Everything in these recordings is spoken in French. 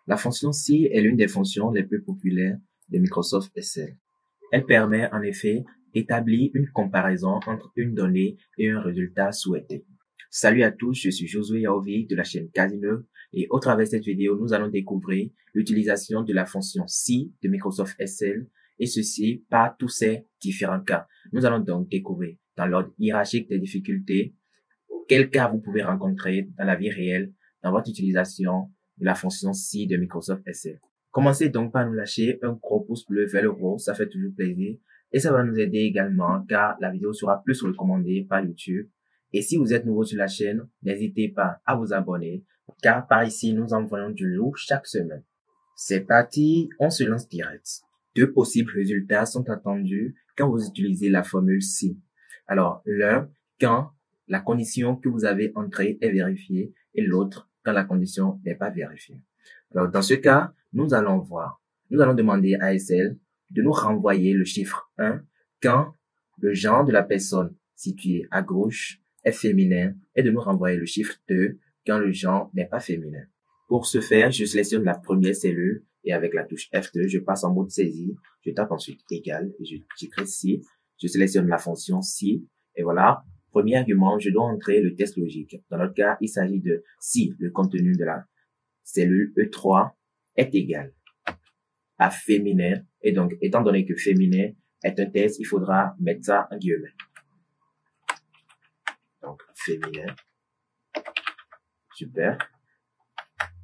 La fonction si est l'une des fonctions les plus populaires de Microsoft Excel. Elle permet en effet d'établir une comparaison entre une donnée et un résultat souhaité. Salut à tous, je suis Josué Yaovi de la chaîne Casino et au travers de cette vidéo, nous allons découvrir l'utilisation de la fonction si de Microsoft Excel et ceci par tous ces différents cas. Nous allons donc découvrir dans l'ordre hiérarchique des difficultés quels cas vous pouvez rencontrer dans la vie réelle dans votre utilisation de la fonction si de Microsoft Excel. Commencez donc par nous lâcher un gros pouce bleu vers le haut, ça fait toujours plaisir et ça va nous aider également car la vidéo sera plus recommandée par YouTube. Et si vous êtes nouveau sur la chaîne, n'hésitez pas à vous abonner car par ici nous envoyons du lourd chaque semaine. C'est parti, on se lance direct. Deux possibles résultats sont attendus quand vous utilisez la formule si. Alors l'un quand la condition que vous avez entrée est vérifiée et l'autre quand la condition n'est pas vérifiée. Alors dans ce cas, nous allons demander à Excel de nous renvoyer le chiffre 1 quand le genre de la personne située à gauche est féminin et de nous renvoyer le chiffre 2 quand le genre n'est pas féminin. Pour ce faire, je sélectionne la première cellule et avec la touche F2, je passe en mode saisie, je tape ensuite égal et j'écris si, je sélectionne la fonction si et voilà. Premier argument, je dois entrer le test logique. Dans notre cas, il s'agit de si le contenu de la cellule E3 est égal à féminin. Et donc, étant donné que féminin est un test, il faudra mettre ça en guillemets. Donc, féminin. Super.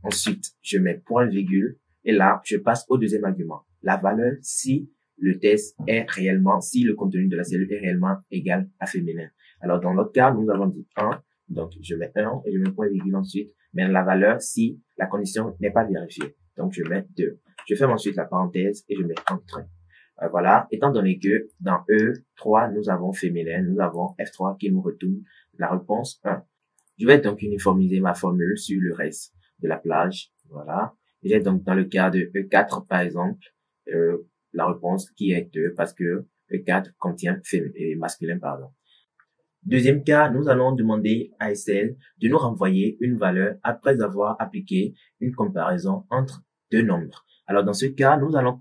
Ensuite, je mets point virgule. Et là, je passe au deuxième argument. La valeur si le test est réellement, si le contenu de la cellule est réellement égal à féminin. Alors, dans notre cas, nous avons dit 1. Donc, je mets 1 et je mets point virgule ensuite. Mais la valeur si la condition n'est pas vérifiée. Donc, je mets 2. Je ferme ensuite la parenthèse et je mets entrée. Voilà. Étant donné que dans E3, nous avons féminin, nous avons F3 qui nous retourne la réponse 1. Je vais donc uniformiser ma formule sur le reste de la plage. Voilà. J'ai donc dans le cas de E4, par exemple, la réponse qui est 2 parce que E4 contient masculin, pardon. Deuxième cas, nous allons demander à Excel de nous renvoyer une valeur après avoir appliqué une comparaison entre deux nombres. Alors, dans ce cas, nous allons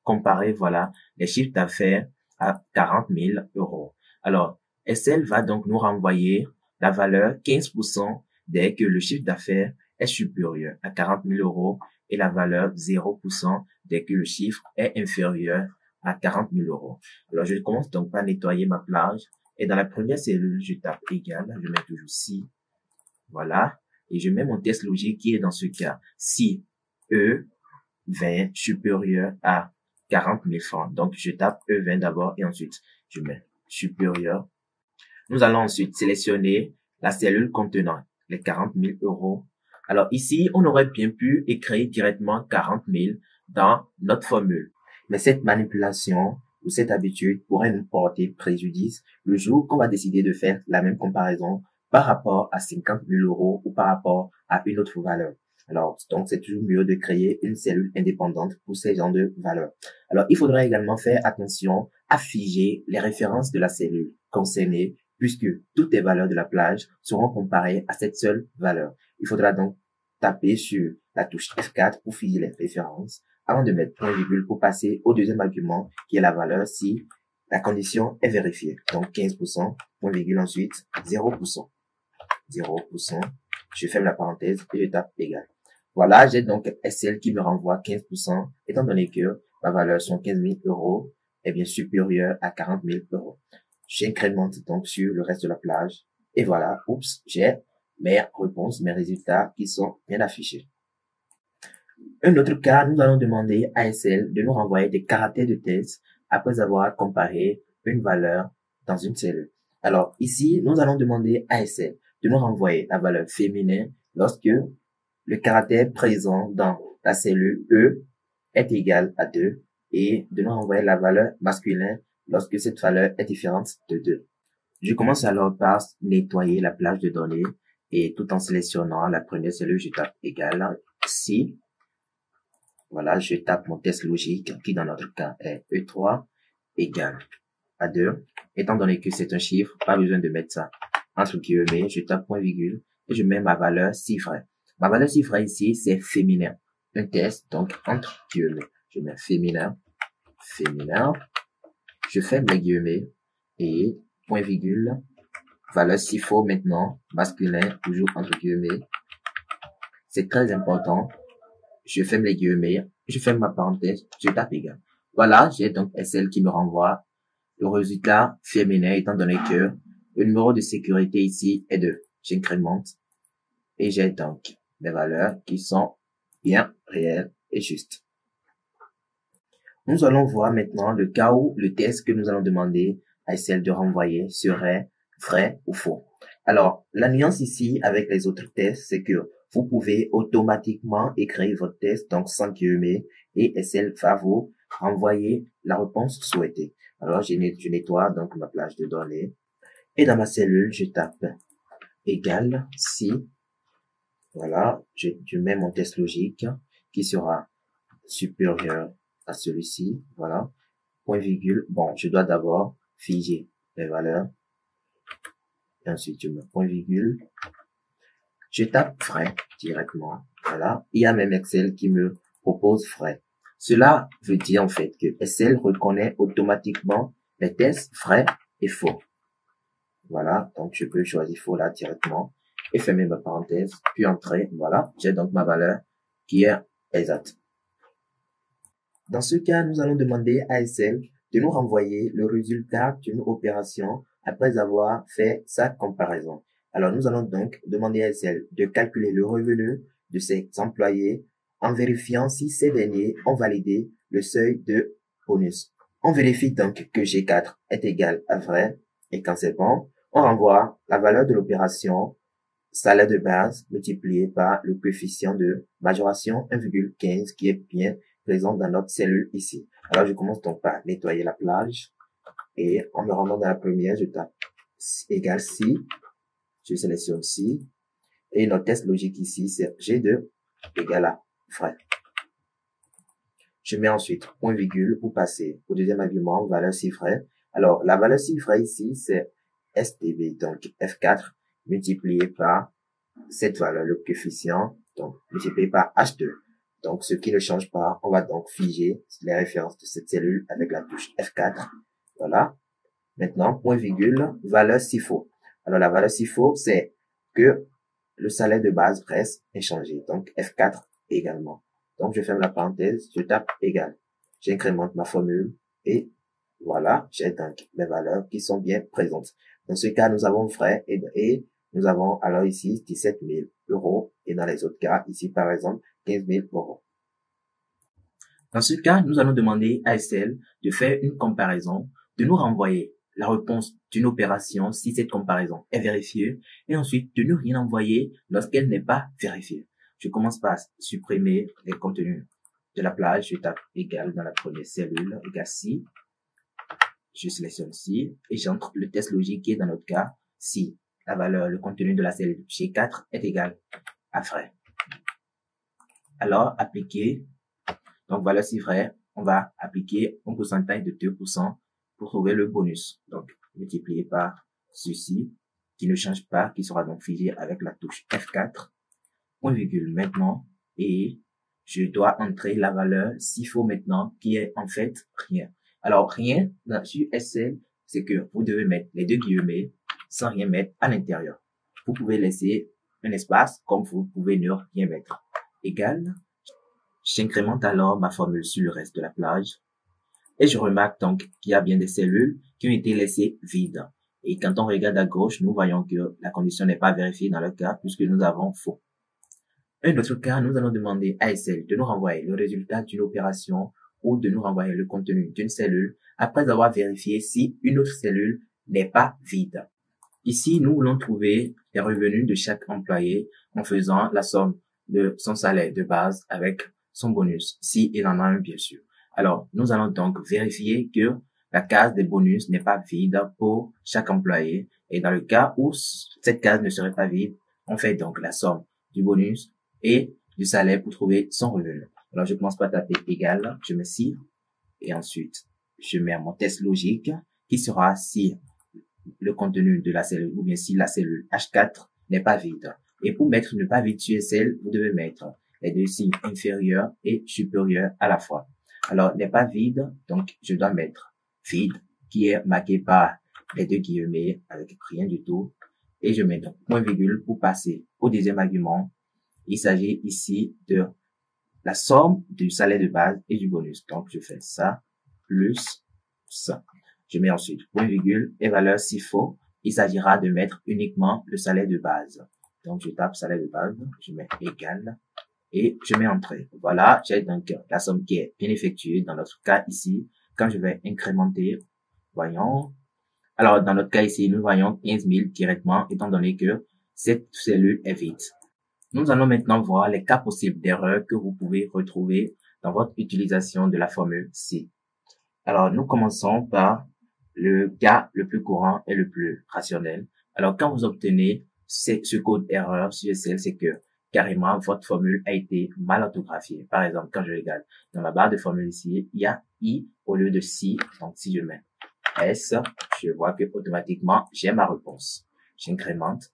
comparer, voilà, les chiffres d'affaires à 40 000 euros. Alors, Excel va donc nous renvoyer la valeur 15% dès que le chiffre d'affaires est supérieur à 40 000 euros et la valeur 0% dès que le chiffre est inférieur à 40 000 euros. Alors, je commence donc par nettoyer ma plage. Et dans la première cellule, je tape égal, je mets toujours si, voilà, et je mets mon test logique qui est dans ce cas, si E20 supérieur à 40 000 francs. Donc, je tape E20 d'abord et ensuite, je mets supérieur. Nous allons ensuite sélectionner la cellule contenant les 40 000 euros. Alors ici, on aurait bien pu écrire directement 40 000 dans notre formule. Mais cette manipulation ou cette habitude pourrait nous porter préjudice le jour qu'on va décider de faire la même comparaison par rapport à 50 000 euros ou par rapport à une autre valeur. Alors, donc, c'est toujours mieux de créer une cellule indépendante pour ces genres de valeurs. Alors, il faudra également faire attention à figer les références de la cellule concernée puisque toutes les valeurs de la plage seront comparées à cette seule valeur. Il faudra donc taper sur la touche F4 pour figer les références avant de mettre point virgule pour passer au deuxième argument qui est la valeur si la condition est vérifiée. Donc 15%, point virgule ensuite 0%. 0%, je ferme la parenthèse et je tape égal. Voilà, j'ai donc Excel qui me renvoie 15% étant donné que ma valeur sont 15 000 euros est bien supérieure à 40 000 euros. J'incrémente donc sur le reste de la plage et voilà, oups, j'ai mes réponses, mes résultats qui sont bien affichés. Un autre cas, nous allons demander à Excel de nous renvoyer des caractères de test après avoir comparé une valeur dans une cellule. Alors ici, nous allons demander à Excel de nous renvoyer la valeur féminin lorsque le caractère présent dans la cellule E est égal à 2 et de nous renvoyer la valeur masculin lorsque cette valeur est différente de 2. Je commence alors par nettoyer la plage de données et tout en sélectionnant la première cellule, je tape égal si. Voilà, je tape mon test logique qui dans notre cas est E3 égal à 2. Étant donné que c'est un chiffre, pas besoin de mettre ça entre guillemets, je tape point virgule et je mets ma valeur chiffrée. Ma valeur chiffrée ici, c'est féminin. un test, donc entre guillemets. Je mets féminin, féminin. Je ferme les guillemets et point virgule. Valeur s'il faut maintenant, masculin, toujours entre guillemets. C'est très important. Je ferme les guillemets, je ferme ma parenthèse, je tape égal. Voilà, j'ai donc SL qui me renvoie le résultat féminin étant donné que le numéro de sécurité ici est 2. J'incrémente et j'ai donc des valeurs qui sont bien réelles et justes. Nous allons voir maintenant le cas où le test que nous allons demander à SL de renvoyer serait vrai ou faux. Alors, la nuance ici avec les autres tests, c'est que vous pouvez automatiquement écrire votre test, donc sans guillemets, et SL va vous renvoyer la réponse souhaitée. Alors, je nettoie donc ma plage de données. Et dans ma cellule, je tape égal si, voilà, je mets mon test logique qui sera supérieur à celui-ci, voilà, point virgule. Bon, je dois d'abord figer les valeurs. Et ensuite, je mets point virgule. Je tape vrai directement. Voilà. Il y a même Excel qui me propose vrai. Cela veut dire en fait que Excel reconnaît automatiquement les tests vrais et faux. Voilà. Donc, je peux choisir faux là directement et fermer ma parenthèse, puis entrer. Voilà. J'ai donc ma valeur qui est exacte. Dans ce cas, nous allons demander à Excel de nous renvoyer le résultat d'une opération après avoir fait sa comparaison. Alors, nous allons donc demander à Excel de calculer le revenu de ses employés en vérifiant si ces derniers ont validé le seuil de bonus. On vérifie donc que G4 est égal à vrai et quand c'est bon, on renvoie la valeur de l'opération salaire de base multiplié par le coefficient de majoration 1,15 qui est bien présent dans notre cellule ici. Alors, je commence donc par nettoyer la plage et en me rendant dans la première, je tape égal si, je sélectionne si et notre test logique ici, c'est G2 égal à vrai. Je mets ensuite point virgule pour passer au deuxième argument, valeur si vrai. Alors, la valeur si vrai ici, c'est STB, donc F4 multiplié par cette valeur, le coefficient, donc multiplié par H2. Donc, ce qui ne change pas, on va donc figer les références de cette cellule avec la touche F4. Voilà. Maintenant, point virgule, valeur s'il faut. Alors, la valeur s'il faut, c'est que le salaire de base reste inchangé. Donc, F4 également. Donc, je ferme la parenthèse, je tape égal. J'incrémente ma formule et voilà, j'ai donc mes valeurs qui sont bien présentes. Dans ce cas, nous avons vrai et nous avons alors ici 17 000 euros et dans les autres cas, ici par exemple, 15 000 euros. Dans ce cas, nous allons demander à Excel de faire une comparaison, de nous renvoyer la réponse d'une opération si cette comparaison est vérifiée et ensuite de ne rien envoyer lorsqu'elle n'est pas vérifiée. Je commence par supprimer les contenus de la plage. Je tape égal dans la première cellule, égal si. Je sélectionne si et j'entre le test logique qui est dans notre cas si la valeur, le contenu de la cellule G4 est égal à vrai. Alors, appliquer. Donc, valeur si vrai, on va appliquer un pourcentage de 2% pour trouver le bonus. Donc, multiplié par ceci, qui ne change pas, qui sera donc figé avec la touche F4, point virgule maintenant, et je dois entrer la valeur s'il faut maintenant, qui est en fait rien. Alors, rien sur Excel, c'est que vous devez mettre les deux guillemets sans rien mettre à l'intérieur. Vous pouvez laisser un espace comme vous pouvez ne rien mettre. Égal. J'incrémente alors ma formule sur le reste de la plage. Et je remarque donc qu'il y a bien des cellules qui ont été laissées vides. Et quand on regarde à gauche, nous voyons que la condition n'est pas vérifiée dans le cas puisque nous avons faux. Un autre cas, nous allons demander à Excel de nous renvoyer le résultat d'une opération ou de nous renvoyer le contenu d'une cellule après avoir vérifié si une autre cellule n'est pas vide. Ici, nous voulons trouver les revenus de chaque employé en faisant la somme de son salaire de base avec son bonus, si il en a un bien sûr. Alors, nous allons donc vérifier que la case des bonus n'est pas vide pour chaque employé. Et dans le cas où cette case ne serait pas vide, on fait donc la somme du bonus et du salaire pour trouver son revenu. Alors, je commence par taper égal, je mets si, et ensuite, je mets mon test logique qui sera si le contenu de la cellule ou bien si la cellule H4 n'est pas vide. Et pour mettre ne pas vide sur Excel, vous devez mettre les deux signes inférieurs et supérieurs à la fois. Alors, n'est pas vide, donc je dois mettre vide, qui est marqué par les deux guillemets avec rien du tout. Et je mets donc point virgule pour passer au deuxième argument. Il s'agit ici de la somme du salaire de base et du bonus. Donc, je fais ça plus ça. Je mets ensuite point virgule et valeur s'il faut. Il s'agira de mettre uniquement le salaire de base. Donc, je tape salaire de base, je mets égal et je mets entrée. Voilà, j'ai donc la somme qui est bien effectuée. Dans notre cas ici, quand je vais incrémenter, voyons. Alors, dans notre cas ici, nous voyons 15 000 directement, étant donné que cette cellule est vide. Nous allons maintenant voir les cas possibles d'erreurs que vous pouvez retrouver dans votre utilisation de la formule C. Alors, nous commençons par le cas le plus courant et le plus rationnel. Alors, quand vous obtenez ce code erreur sur Excel, c'est que carrément votre formule a été mal orthographiée. Par exemple, quand je regarde dans la barre de formule ici, il y a I au lieu de C. Donc, si je mets S, je vois que automatiquement j'ai ma réponse. J'incrémente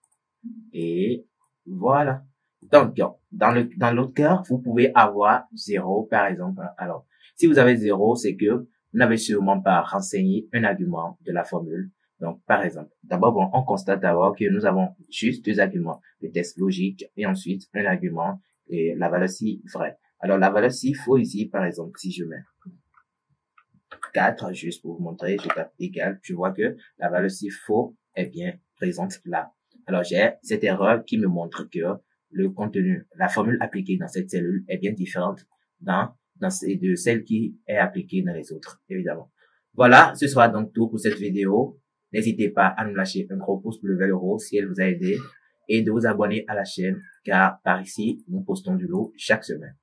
et voilà. Donc, dans l'autre cas, vous pouvez avoir 0, par exemple. Alors, si vous avez 0, c'est que vous n'avez sûrement pas renseigné un argument de la formule. Donc, par exemple, d'abord, bon, on constate d'abord que nous avons juste deux arguments, le test logique et ensuite un argument et la valeur si vraie. Alors, la valeur si faux ici, par exemple, si je mets 4, juste pour vous montrer, je tape égal, je vois que la valeur si faux est bien présente là. Alors, j'ai cette erreur qui me montre que le contenu, la formule appliquée dans cette cellule est bien différente de celle qui est appliquée dans les autres, évidemment. Voilà, ce sera donc tout pour cette vidéo. N'hésitez pas à nous lâcher un gros pouce bleu vers le haut si elle vous a aidé et de vous abonner à la chaîne car par ici, nous postons du lot chaque semaine.